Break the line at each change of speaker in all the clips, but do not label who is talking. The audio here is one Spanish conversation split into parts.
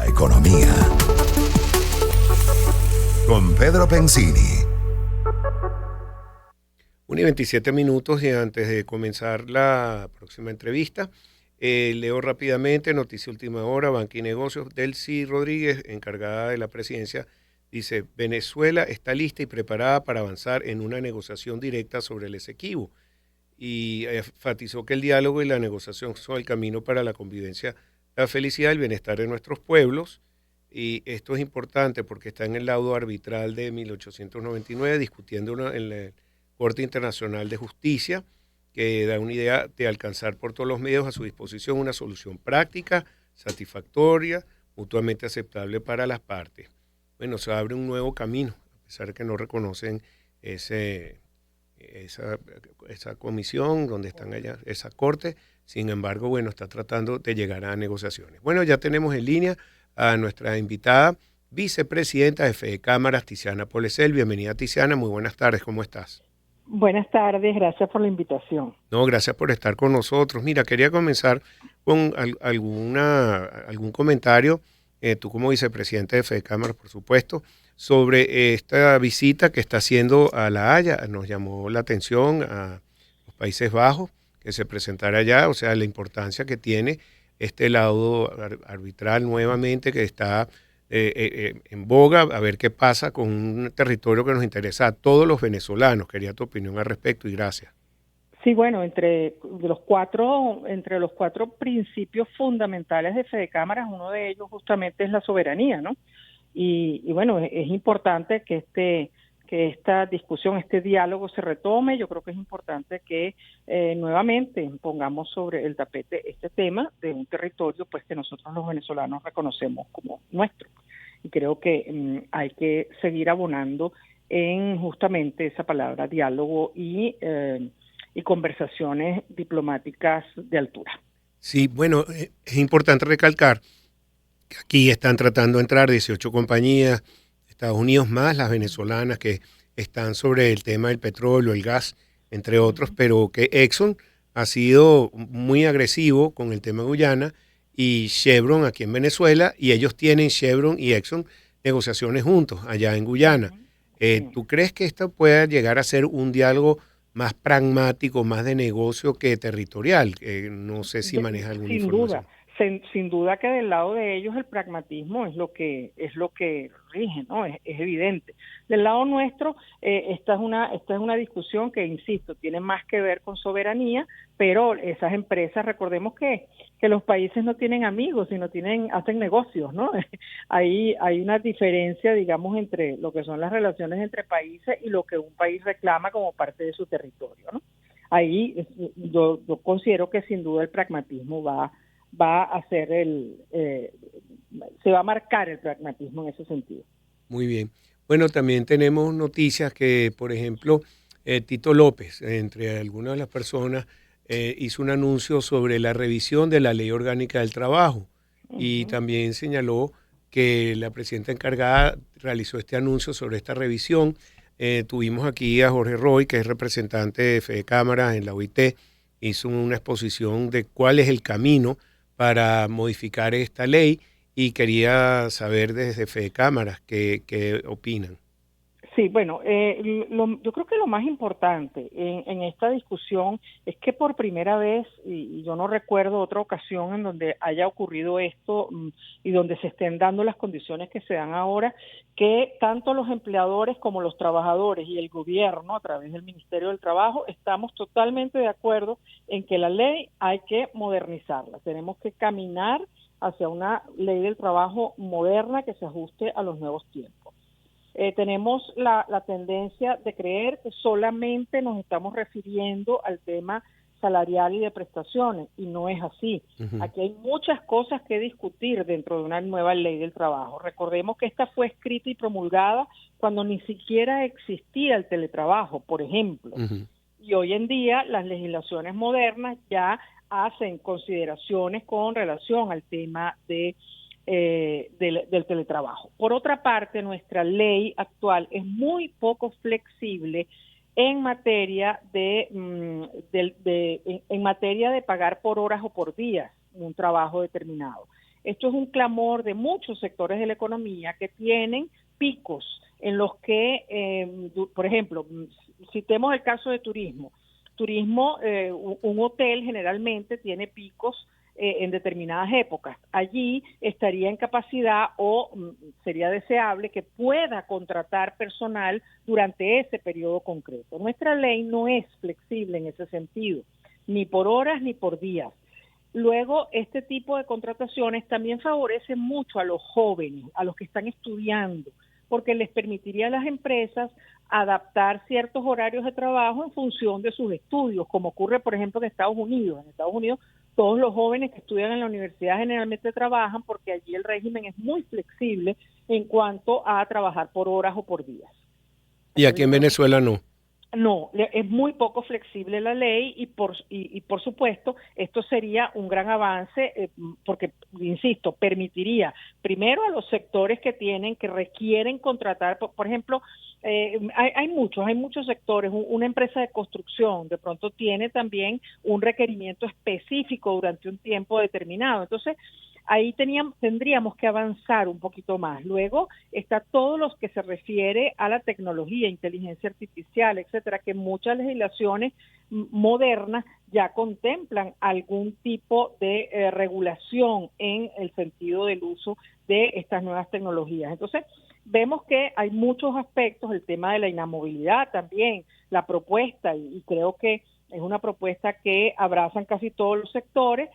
La economía. Con Pedro Pensini.
1:27 y antes de comenzar la próxima entrevista, leo rápidamente Noticia Última Hora, Banca y Negocios. Delcy Rodríguez, encargada de la presidencia, dice: Venezuela está lista y preparada para avanzar en una negociación directa sobre el Esequibo. Y enfatizó que el diálogo y la negociación son el camino para la convivencia, la felicidad y el bienestar de nuestros pueblos. Y esto es importante porque está en el laudo arbitral de 1899, discutiendo en la Corte Internacional de Justicia, que da una idea de alcanzar por todos los medios a su disposición una solución práctica, satisfactoria, mutuamente aceptable para las partes. Bueno, se abre un nuevo camino, a pesar de que no reconocen ese, esa comisión donde están allá, esa corte. Sin embargo, bueno, está tratando de llegar a negociaciones. Bueno, ya tenemos en línea a nuestra invitada, vicepresidenta de Fede Cámaras, Tiziana Polesel. Bienvenida, Tiziana, muy buenas tardes, ¿cómo estás?
Buenas tardes, gracias por la invitación.
No, gracias por estar con nosotros. Mira, quería comenzar con algún comentario, tú como vicepresidente de Fede Cámaras, por supuesto, sobre esta visita que está haciendo a La Haya. Nos llamó la atención a los Países Bajos que se presentara allá, o sea, la importancia que tiene este laudo arbitral nuevamente que está en boga, a ver qué pasa con un territorio que nos interesa a todos los venezolanos. Quería tu opinión al respecto y gracias.
Sí, bueno, entre los cuatro principios fundamentales de Fede Cámaras, uno de ellos justamente es la soberanía, ¿no? Y bueno, es importante que esta discusión, este diálogo se retome. Yo creo que es importante que nuevamente pongamos sobre el tapete este tema de un territorio pues que nosotros los venezolanos reconocemos como nuestro. Y creo que hay que seguir abonando en justamente esa palabra, diálogo y conversaciones diplomáticas de altura.
Sí, bueno, es importante recalcar que aquí están tratando de entrar 18 compañías, Estados Unidos más las venezolanas que están sobre el tema del petróleo, el gas, entre otros, pero que Exxon ha sido muy agresivo con el tema de Guyana y Chevron aquí en Venezuela, y ellos tienen, Chevron y Exxon, negociaciones juntos allá en Guyana.
Sí.
¿Tú crees que esto pueda llegar a ser un diálogo más pragmático, más de negocio que territorial? No sé si maneja alguna
Sin duda,
información.
sin duda que del lado de ellos el pragmatismo es lo que rige, ¿no? Es evidente. Del lado nuestro, esta es una discusión que, insisto, tiene más que ver con soberanía, pero esas empresas, recordemos que los países no tienen amigos, sino hacen negocios, ¿no? Hay una diferencia, digamos, entre lo que son las relaciones entre países y lo que un país reclama como parte de su territorio, ¿no? Ahí yo considero que sin duda el pragmatismo va a ser se va a marcar el pragmatismo en ese sentido.
Muy bien. Bueno, también tenemos noticias que, por ejemplo, Tito López, entre algunas de las personas, hizo un anuncio sobre la revisión de la Ley Orgánica del Trabajo y
Uh-huh.
también señaló que la presidenta encargada realizó este anuncio sobre esta revisión. Tuvimos aquí a Jorge Roy, que es representante de Fede Cámaras en la OIT, hizo una exposición de cuál es el camino para modificar esta ley y quería saber desde Fede Cámaras qué opinan.
Sí, bueno, yo creo que lo más importante en esta discusión es que por primera vez, y yo no recuerdo otra ocasión en donde haya ocurrido esto y donde se estén dando las condiciones que se dan ahora, que tanto los empleadores como los trabajadores y el gobierno a través del Ministerio del Trabajo estamos totalmente de acuerdo en que la ley hay que modernizarla. Tenemos que caminar hacia una ley del trabajo moderna que se ajuste a los nuevos tiempos. Tenemos la tendencia de creer que solamente nos estamos refiriendo al tema salarial y de prestaciones, y no es así.
Uh-huh.
Aquí hay muchas cosas que discutir dentro de una nueva ley del trabajo. Recordemos que esta fue escrita y promulgada cuando ni siquiera existía el teletrabajo, por ejemplo.
Uh-huh.
Y hoy en día las legislaciones modernas ya hacen consideraciones con relación al tema del teletrabajo. Por otra parte, nuestra ley actual es muy poco flexible en materia en materia de pagar por horas o por días un trabajo determinado. Esto es un clamor de muchos sectores de la economía que tienen picos en los que, por ejemplo, citemos el caso de turismo. Turismo, un hotel generalmente tiene picos en determinadas épocas. Allí estaría en capacidad o sería deseable que pueda contratar personal durante ese periodo concreto. Nuestra ley no es flexible en ese sentido, ni por horas ni por días. Luego, este tipo de contrataciones también favorecen mucho a los jóvenes, a los que están estudiando, porque les permitiría a las empresas adaptar ciertos horarios de trabajo en función de sus estudios, como ocurre, por ejemplo, en Estados Unidos. En Estados Unidos, todos los jóvenes que estudian en la universidad generalmente trabajan porque allí el régimen es muy flexible en cuanto a trabajar por horas o por días.
Y aquí en Venezuela no.
No, es muy poco flexible la ley y por supuesto esto sería un gran avance porque, insisto, permitiría primero a los sectores que requieren contratar, por ejemplo, hay muchos sectores, una empresa de construcción de pronto tiene también un requerimiento específico durante un tiempo determinado, entonces ahí tendríamos que avanzar un poquito más. Luego está todo lo que se refiere a la tecnología, inteligencia artificial, etcétera, que muchas legislaciones modernas ya contemplan algún tipo de regulación en el sentido del uso de estas nuevas tecnologías. Entonces, vemos que hay muchos aspectos, el tema de la inamovilidad también, la propuesta, y creo que es una propuesta que abrazan casi todos los sectores,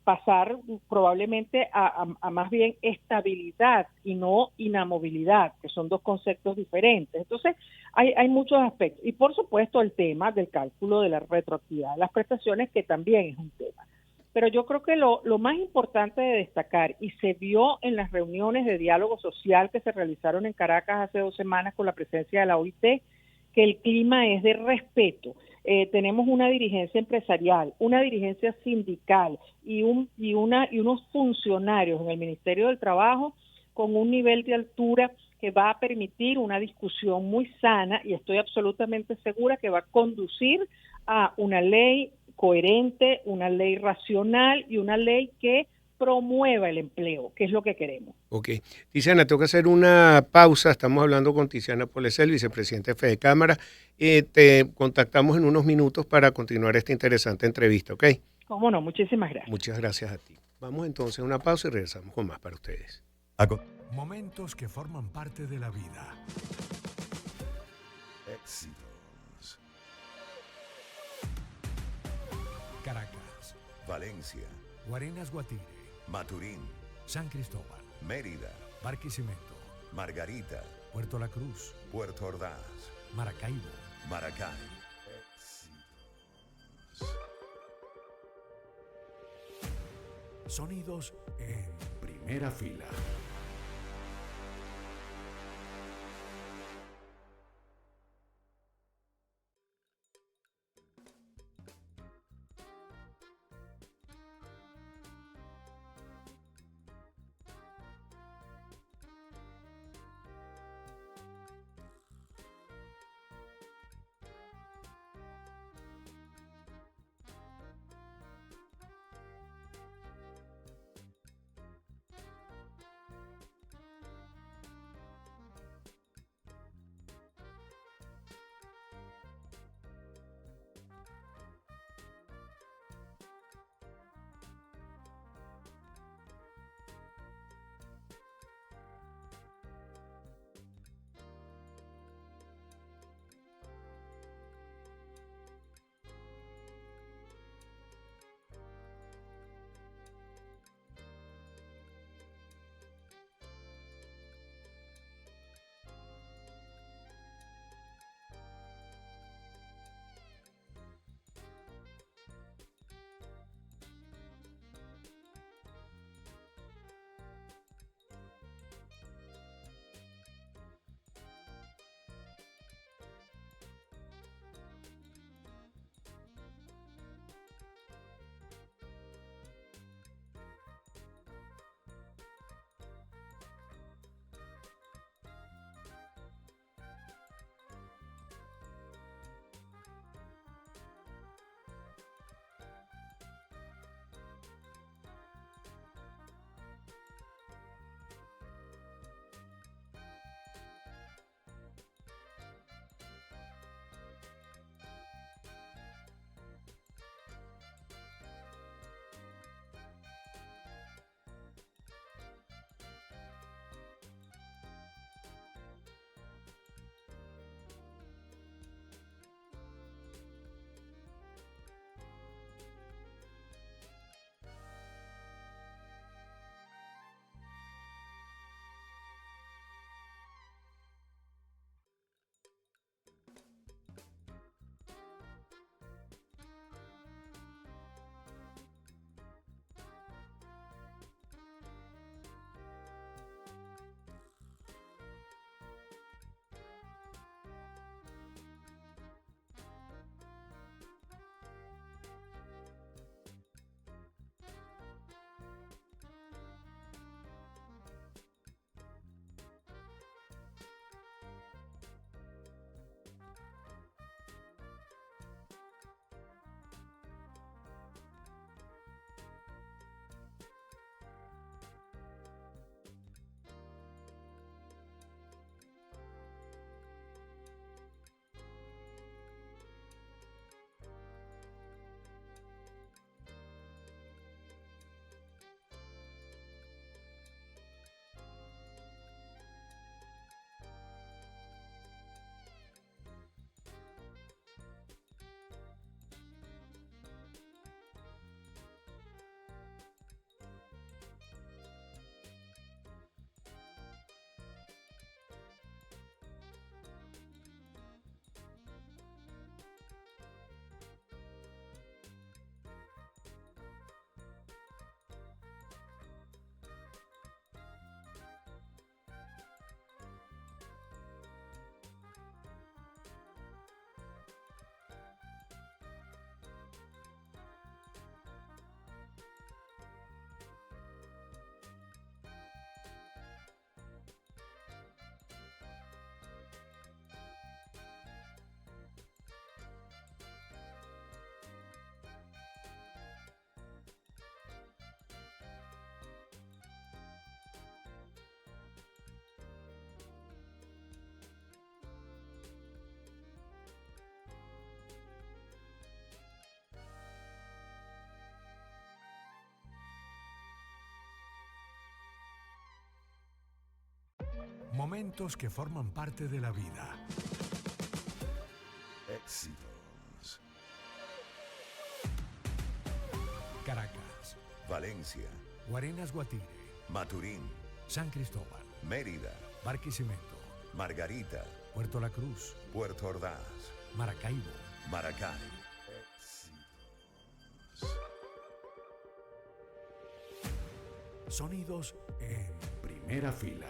pasar probablemente a más bien estabilidad y no inamovilidad, que son dos conceptos diferentes. Entonces, hay muchos aspectos. Y por supuesto el tema del cálculo de la retroactividad de las prestaciones, que también es un tema. Pero yo creo que lo más importante de destacar, y se vio en las reuniones de diálogo social que se realizaron en Caracas hace 2 semanas con la presencia de la OIT, que el clima es de respeto. Tenemos una dirigencia empresarial, una dirigencia sindical y unos funcionarios en el Ministerio del Trabajo con un nivel de altura que va a permitir una discusión muy sana, y estoy absolutamente segura que va a conducir a una ley coherente, una ley racional y una ley que promueva el empleo, que es lo que queremos.
Ok. Tiziana, tengo que hacer una pausa. Estamos hablando con Tiziana Polesel, vicepresidenta de Fede Cámara. Te contactamos en unos minutos para continuar esta interesante entrevista, ¿ok?
Cómo no, muchísimas gracias.
Muchas gracias a ti. Vamos entonces a una pausa y regresamos con más para ustedes.
Momentos que forman parte de la vida.
Éxitos.
Caracas,
Valencia.
Guarenas, Guatire,
Maturín.
San Cristóbal,
Mérida.
Barquisimeto,
Margarita.
Puerto La Cruz,
Puerto Ordaz.
Maracaibo.
Maracay. Éxitos.
Sonidos en primera fila. Momentos que forman parte de la vida.
Éxitos.
Caracas,
Valencia.
Guarenas Guatire,
Maturín.
San Cristóbal,
Mérida.
Barquisimeto,
Margarita.
Puerto La Cruz,
Puerto Ordaz.
Maracaibo.
Maracay.
Sonidos en primera fila.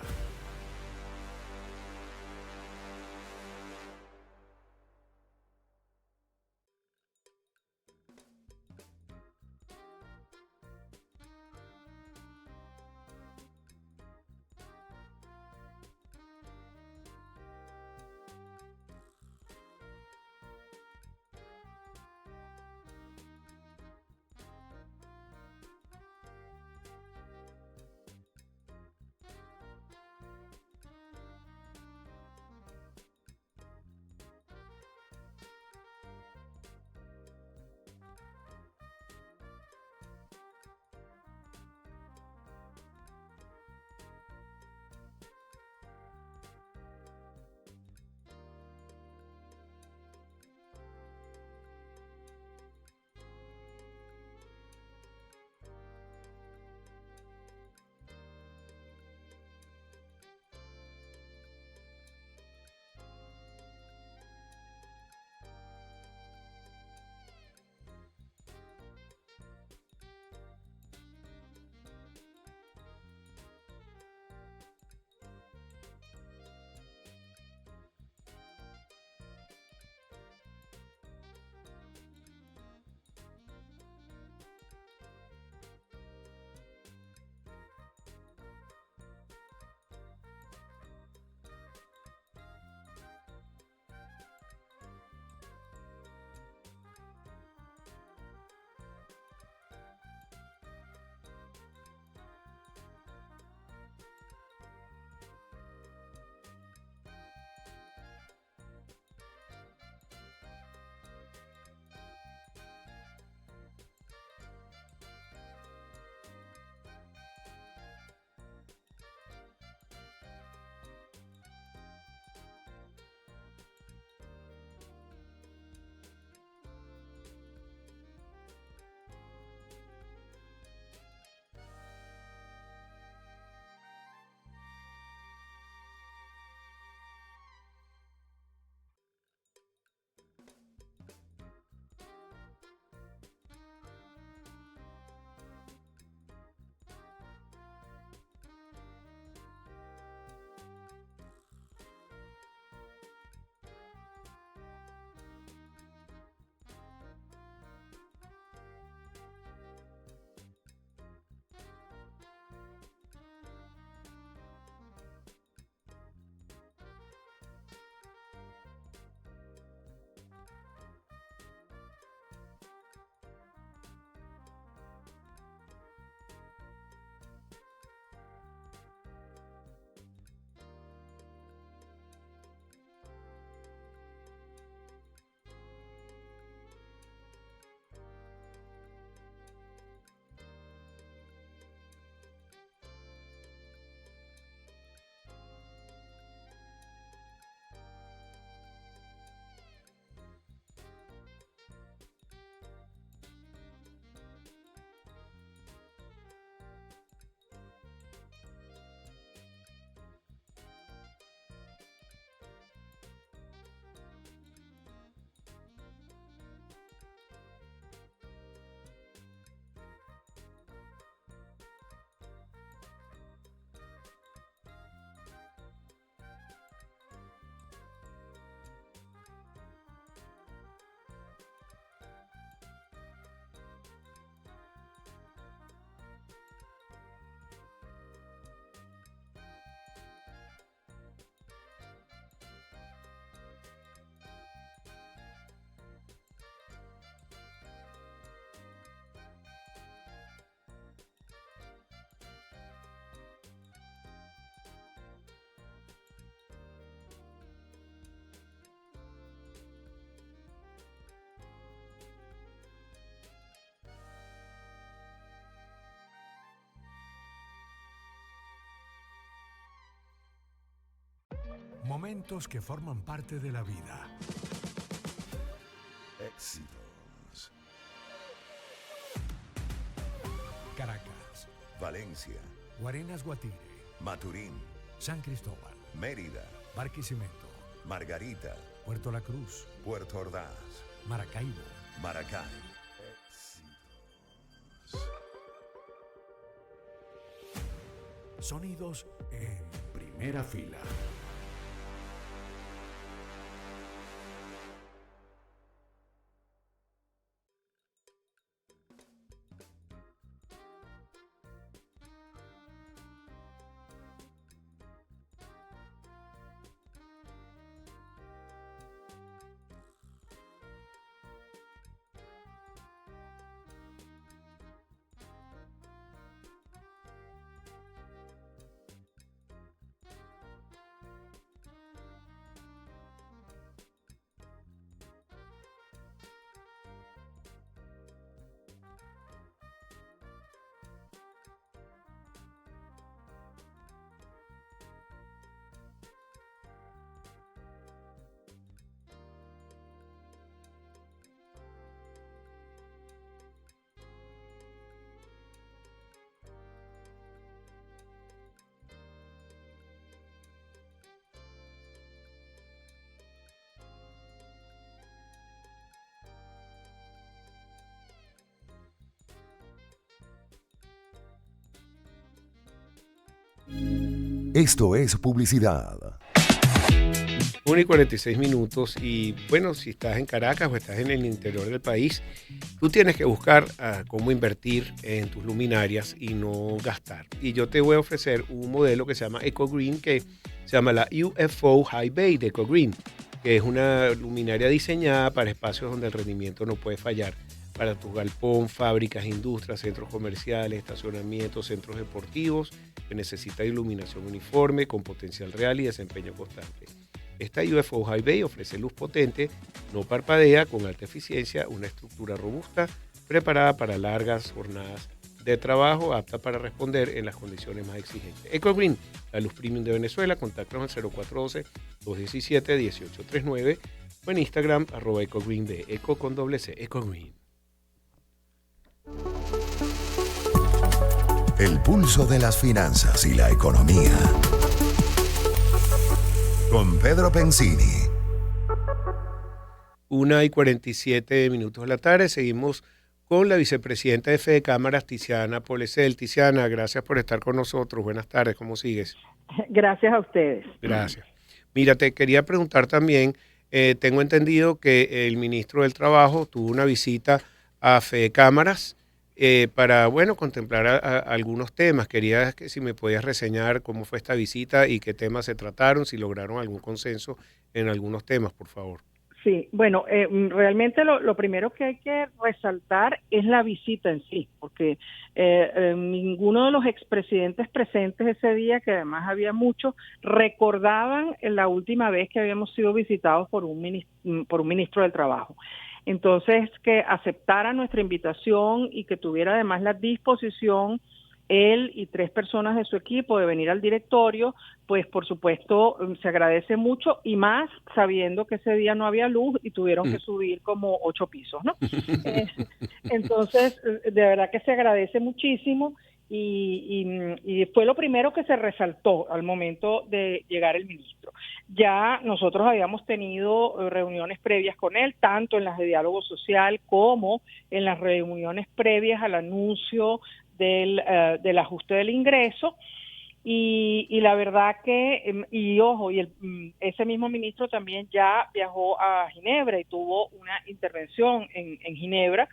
Momentos que forman parte de la vida.
Éxitos.
Caracas,
Valencia.
Guarenas Guatire,
Maturín.
San Cristóbal,
Mérida.
Barquisimeto,
Margarita.
Puerto La Cruz,
Puerto Ordaz.
Maracaibo.
Maracay.
Sonidos en primera fila.
Esto es publicidad.
1:46 y bueno, si estás en Caracas o estás en el interior del país, tú tienes que buscar cómo invertir en tus luminarias y no gastar. Y yo te voy a ofrecer un modelo que se llama EcoGreen, que se llama la UFO High Bay de EcoGreen, que es una luminaria diseñada para espacios donde el rendimiento no puede fallar, para tu galpón, fábricas, industrias, centros comerciales, estacionamientos, centros deportivos, que necesita iluminación uniforme, con potencial real y desempeño constante. Esta UFO High Bay ofrece luz potente, no parpadea, con alta eficiencia, una estructura robusta, preparada para largas jornadas de trabajo, apta para responder en las condiciones más exigentes. EcoGreen, la luz premium de Venezuela. Contáctanos al 0412-217-1839 o en Instagram @EcoGreenB, Eco con doble C, EcoGreen.
El pulso de las finanzas y la economía. Con Pedro Pensini.
1:47 de la tarde. Seguimos con la vicepresidenta de Fede Cámaras, Tiziana Polecel. Tiziana, gracias por estar con nosotros. Buenas tardes, ¿cómo sigues?
Gracias a ustedes.
Gracias. Mira, te quería preguntar también, tengo entendido que el ministro del Trabajo tuvo una visita a Fede Cámaras para, bueno, contemplar algunos temas. Quería que si me podías reseñar cómo fue esta visita y qué temas se trataron, si lograron algún consenso en algunos temas, por favor.
Sí, bueno, realmente lo primero que hay que resaltar es la visita en sí, porque ninguno de los expresidentes presentes ese día, que además había muchos, recordaban la última vez que habíamos sido visitados por un ministro del Trabajo. Entonces, que aceptara nuestra invitación y que tuviera además la disposición él y 3 personas de su equipo de venir al directorio, pues por supuesto se agradece mucho, y más sabiendo que ese día no había luz y tuvieron que subir como 8 pisos, ¿no? Entonces, de verdad que se agradece muchísimo y fue lo primero que se resaltó al momento de llegar el ministro. Ya nosotros habíamos tenido reuniones previas con él, tanto en las de diálogo social como en las reuniones previas al anuncio del ajuste del ingreso, y la verdad que, ese mismo ministro también ya viajó a Ginebra y tuvo una intervención en Ginebra,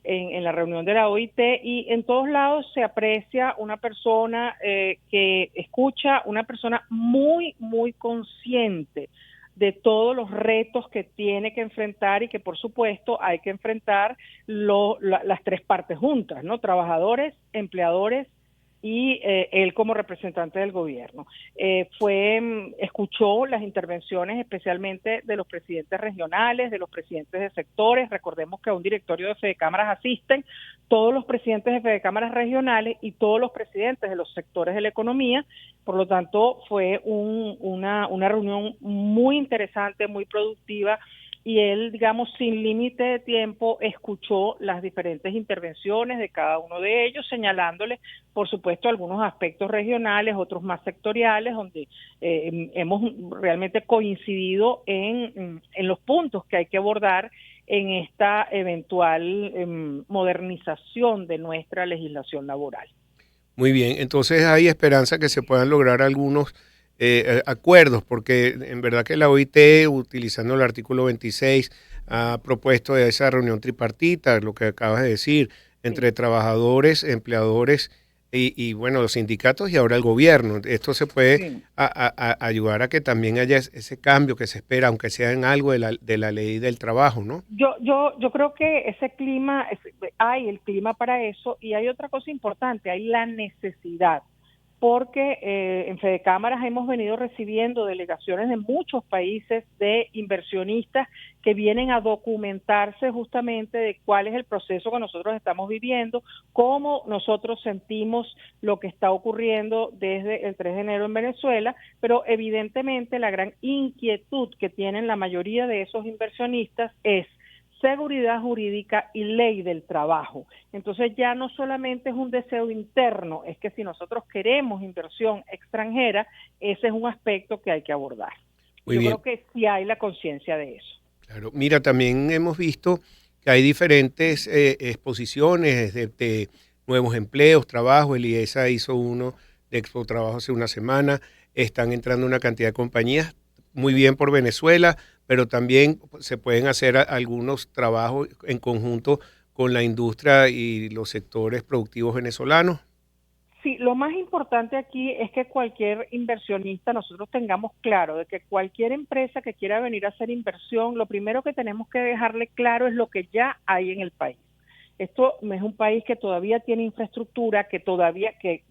en la reunión de la OIT, y en todos lados se aprecia una persona que escucha, una persona muy, muy consciente de todos los retos que tiene que enfrentar y que por supuesto hay que enfrentar las 3 partes juntas, ¿no? Trabajadores, empleadores y él como representante del gobierno. Escuchó las intervenciones especialmente de los presidentes regionales, de los presidentes de sectores. Recordemos que a un directorio de Fedecámaras asisten todos los presidentes de Fedecámaras regionales y todos los presidentes de los sectores de la economía. Por lo tanto, fue una reunión muy interesante, muy productiva, y él, digamos, sin límite de tiempo, escuchó las diferentes intervenciones de cada uno de ellos, señalándole, por supuesto, algunos aspectos regionales, otros más sectoriales, donde hemos realmente coincidido en los puntos que hay que abordar en esta eventual modernización de nuestra legislación laboral.
Muy bien, entonces hay esperanza que se puedan lograr algunos acuerdos, porque en verdad que la OIT, utilizando el artículo 26, ha propuesto esa reunión tripartita, lo que acabas de decir, entre trabajadores, empleadores y bueno, los sindicatos y ahora el gobierno. Esto se puede ayudar a que también haya ese cambio que se espera, aunque sea en algo de la ley del trabajo, ¿no?
Yo creo que ese clima, hay el clima para eso, y hay otra cosa importante, hay la necesidad, porque en Fedecámaras hemos venido recibiendo delegaciones de muchos países de inversionistas que vienen a documentarse justamente de cuál es el proceso que nosotros estamos viviendo, cómo nosotros sentimos lo que está ocurriendo desde el 3 de enero en Venezuela, pero evidentemente la gran inquietud que tienen la mayoría de esos inversionistas es seguridad jurídica y ley del trabajo. Entonces ya no solamente es un deseo interno, es que si nosotros queremos inversión extranjera, ese es un aspecto que hay que abordar. Yo creo que sí hay la conciencia de eso.
Claro, mira, también hemos visto que hay diferentes exposiciones de nuevos empleos, trabajo. El IESA hizo uno de Expo Trabajo hace una semana. Están entrando una cantidad de compañías, muy bien por Venezuela, pero también se pueden hacer algunos trabajos en conjunto con la industria y los sectores productivos venezolanos.
Sí, lo más importante aquí es que cualquier inversionista, nosotros tengamos claro de que cualquier empresa que quiera venir a hacer inversión, lo primero que tenemos que dejarle claro es lo que ya hay en el país. Esto es un país que todavía tiene infraestructura,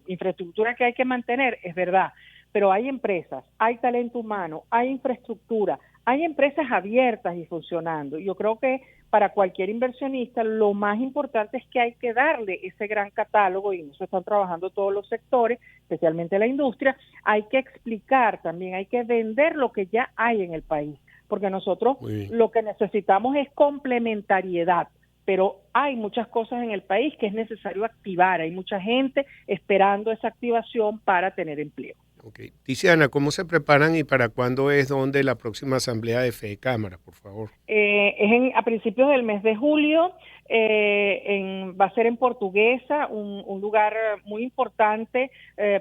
infraestructura que hay que mantener, es verdad, pero hay empresas, hay talento humano, hay infraestructura, hay empresas abiertas y funcionando. Yo creo que para cualquier inversionista lo más importante es que hay que darle ese gran catálogo, y en eso están trabajando todos los sectores, especialmente la industria. Hay que explicar también, hay que vender lo que ya hay en el país, porque nosotros lo que necesitamos es complementariedad, pero hay muchas cosas en el país que es necesario activar, hay mucha gente esperando esa activación para tener empleo.
Okay. Tiziana, ¿cómo se preparan y para cuándo es donde la próxima asamblea de Fedecámaras, por favor?
Es a principios del mes de julio, va a ser en Portuguesa, un lugar muy importante,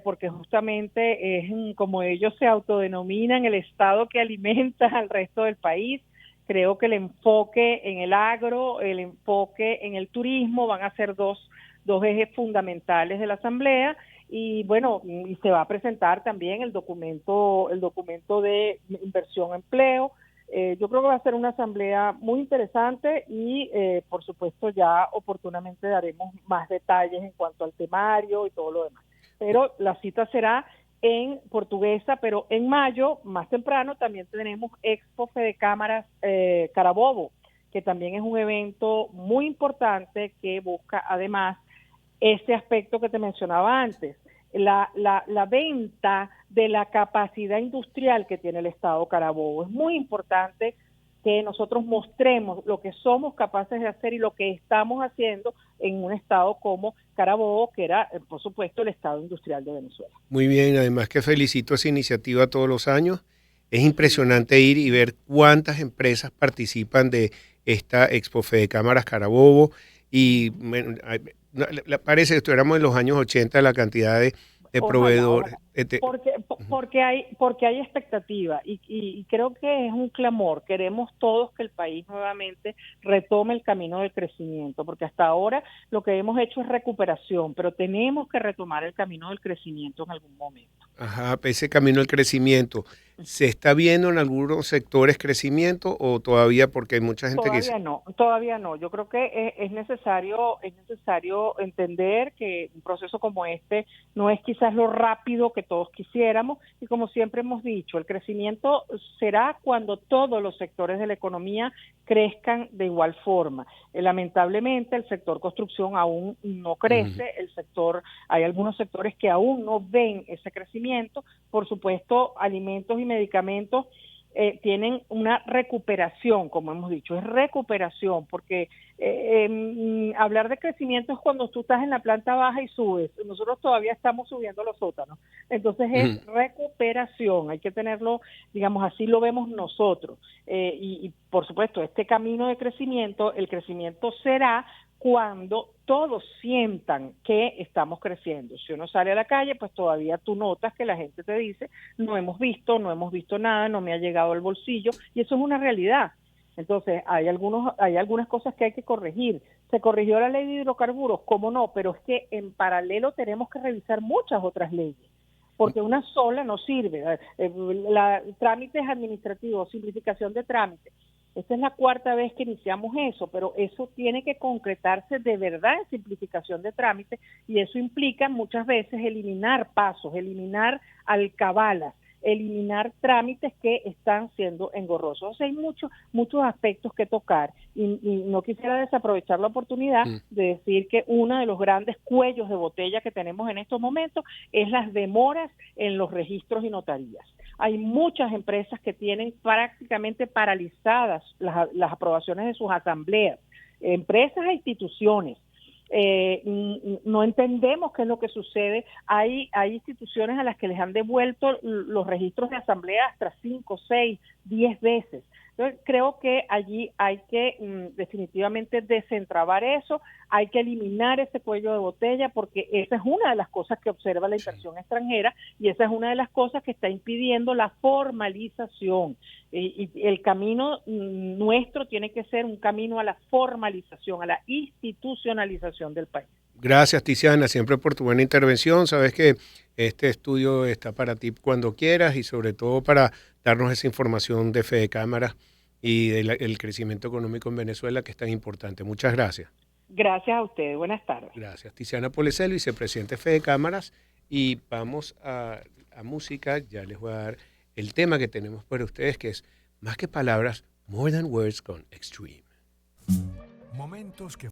porque justamente es como ellos se autodenominan, el estado que alimenta al resto del país. Creo que el enfoque en el agro, el enfoque en el turismo van a ser dos ejes fundamentales de la asamblea. Y bueno, y se va a presentar también el documento de inversión-empleo. Yo creo que va a ser una asamblea muy interesante y, por supuesto, ya oportunamente daremos más detalles en cuanto al temario y todo lo demás. Pero la cita será en Portuguesa, pero en mayo, más temprano, también tenemos Expo Fedecámaras Carabobo, que también es un evento muy importante que busca, además, ese aspecto que te mencionaba antes, la venta de la capacidad industrial que tiene el Estado Carabobo. Es muy importante que nosotros mostremos lo que somos capaces de hacer y lo que estamos haciendo en un estado como Carabobo, que era, por supuesto, el estado industrial de Venezuela.
Muy bien, además que felicito esa iniciativa todos los años. Es impresionante ir y ver cuántas empresas participan de esta Expo Fedecámaras Carabobo y bueno, parece que estuviéramos en los años 80 la cantidad de proveedores.
Porque hay expectativa y creo que es un clamor. Queremos todos que el país nuevamente retome el camino del crecimiento, porque hasta ahora lo que hemos hecho es recuperación, pero tenemos que retomar el camino del crecimiento en algún momento.
Ajá, ese camino del crecimiento. ¿Se está viendo en algunos sectores crecimiento o todavía porque hay mucha gente que dice,
Todavía no. Yo creo que es necesario entender que un proceso como este no es quizás lo rápido que todos quisiéramos y como siempre hemos dicho, el crecimiento será cuando todos los sectores de la economía crezcan de igual forma. Lamentablemente el sector construcción aún no crece, hay algunos sectores que aún no ven ese crecimiento, por supuesto, alimentos y medicamentos tienen una recuperación, como hemos dicho, es recuperación, porque hablar de crecimiento es cuando tú estás en la planta baja y subes, nosotros todavía estamos subiendo los sótanos, entonces es recuperación, hay que tenerlo, digamos, así lo vemos nosotros, y por supuesto, este camino de crecimiento, el crecimiento será cuando todos sientan que estamos creciendo. Si uno sale a la calle, pues todavía tú notas que la gente te dice, no hemos visto nada, no me ha llegado al bolsillo, y eso es una realidad. Entonces, hay algunas cosas que hay que corregir. ¿Se corrigió la ley de hidrocarburos? ¿Cómo no? Pero es que en paralelo tenemos que revisar muchas otras leyes, porque una sola no sirve. Trámites administrativos, simplificación de trámites. Esta es la cuarta vez que iniciamos eso, pero eso tiene que concretarse de verdad en simplificación de trámites y eso implica muchas veces eliminar pasos, eliminar alcabalas, eliminar trámites que están siendo engorrosos. O sea, hay muchos aspectos que tocar y no quisiera desaprovechar la oportunidad de decir que uno de los grandes cuellos de botella que tenemos en estos momentos es las demoras en los registros y notarías. Hay muchas empresas que tienen prácticamente paralizadas las aprobaciones de sus asambleas, empresas e instituciones. No entendemos qué es lo que sucede. Hay instituciones a las que les han devuelto los registros de asamblea hasta 5, 6, 10 veces. Entonces, creo que allí hay que definitivamente desentrabar eso, hay que eliminar ese cuello de botella porque esa es una de las cosas que observa la inversión extranjera y esa es una de las cosas que está impidiendo la formalización. Y el camino nuestro tiene que ser un camino a la formalización, a la institucionalización del país.
gracias Tiziana, siempre por tu buena intervención, sabes que este estudio está para ti cuando quieras y sobre todo para darnos esa información de Fede Cámaras y del crecimiento económico en Venezuela que es tan importante. Muchas gracias.
Gracias a ustedes, buenas tardes.
Gracias. Tiziana Polecel, vicepresidente de Fede Cámaras, y vamos a música, ya les voy a dar el tema que tenemos para ustedes que es Más que palabras, More Than Words con Extreme.
Momentos que